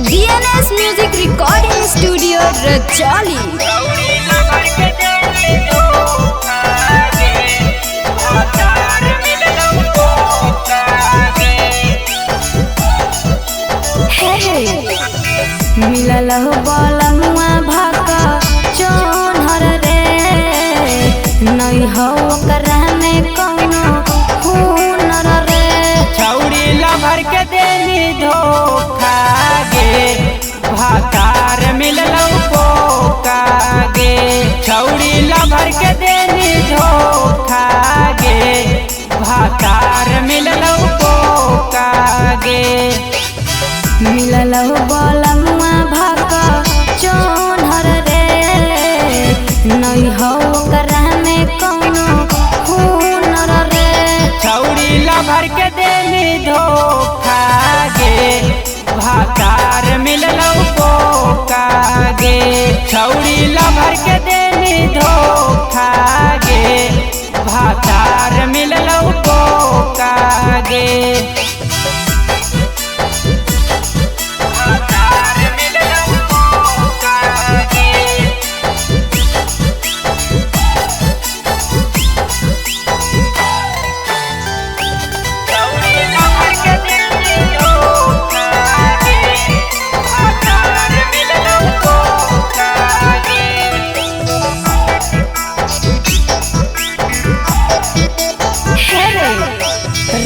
DNS Music Recording Studio Rajali। मिलल हो बलमुआ भाका चोनहर रे, नहीं हो ओकरा में कौनो हुनर रे। छौड़ी लभर के देनी धोखा गे, भातार मिललौ पोका गे। छौड़ी लभर के देनी धोखा गे, भातार मिललौ पोका गे। मिलल हो बलमुआ भाका चोनहर रे, नहीं हो ओकरा में कौनो हुनर रे। छौड़ी लभर के देनी धोखा गे, भातार मिललौ पोका गे। छौड़ी लभर के देनी धोखा गे, भातार मिललौ पोका गे। भातार मिललौ पोका गे। छौड़ी लभर के देनी धोखा गे, भातार मिललौ पोका गे।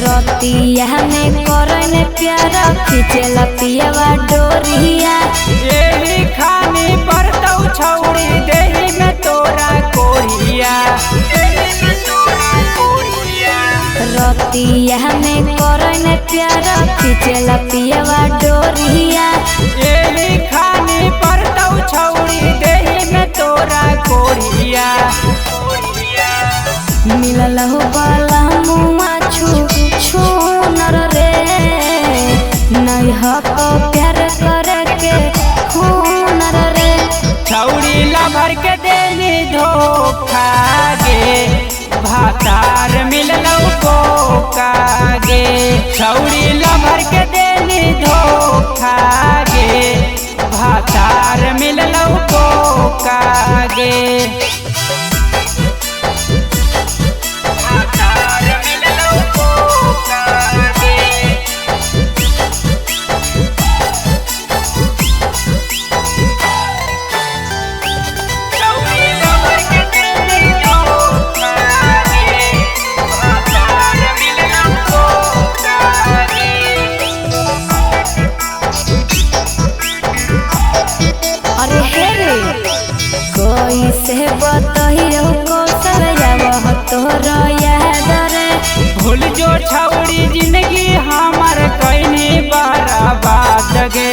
रतिया में करन प्यार खिचल पियवा डोरिया। एही खानी परतौ छौड़ी देही में तोरा कोरिया। रतिया में करन प्यार खिचल पियवा डोरिया। एही खानी परतौ छौड़ी देही में तोरा कोरिया। मिलल हो बलमुआ छूनर रे, नहीं हो प्यार करके हुनर रे। छौड़ी लभर के देनी धोखा गे, भातार मिललौ पोका गे। छौड़ी लभर के देनी धोखा गे, भातार मिललौ पोका गे। भातार मिललौ पोका गे। छौड़ी लभर के देनी धोखा गे, भातार मिललौ पोका गे। अरे हे रे कोई से बतहियो कौशल जावह तोर याद रे। भूल जो छौड़ी जिंदगी हमार कइनी बर्बाद गे।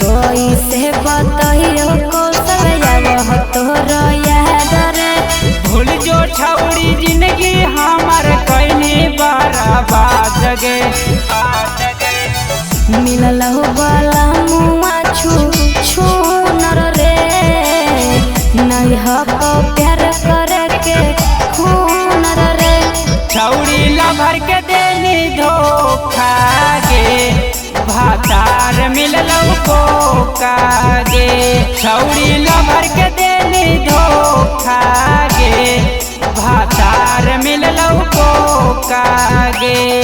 कोई से बतहियो कौशल जावह तोर याद रे। भूल जो छौड़ी जिंदगी हमार कइनी बर्बाद गे। मिलल हो बलमुआ छूनर रे, नहीं हो प्यार करके हुनर रे। छौड़ी लभर के देनी धोखा गे, भातार मिललौ पोका गे। छौड़ी लभर के देनी धोखा गे, भातार मिललौ पोका गे।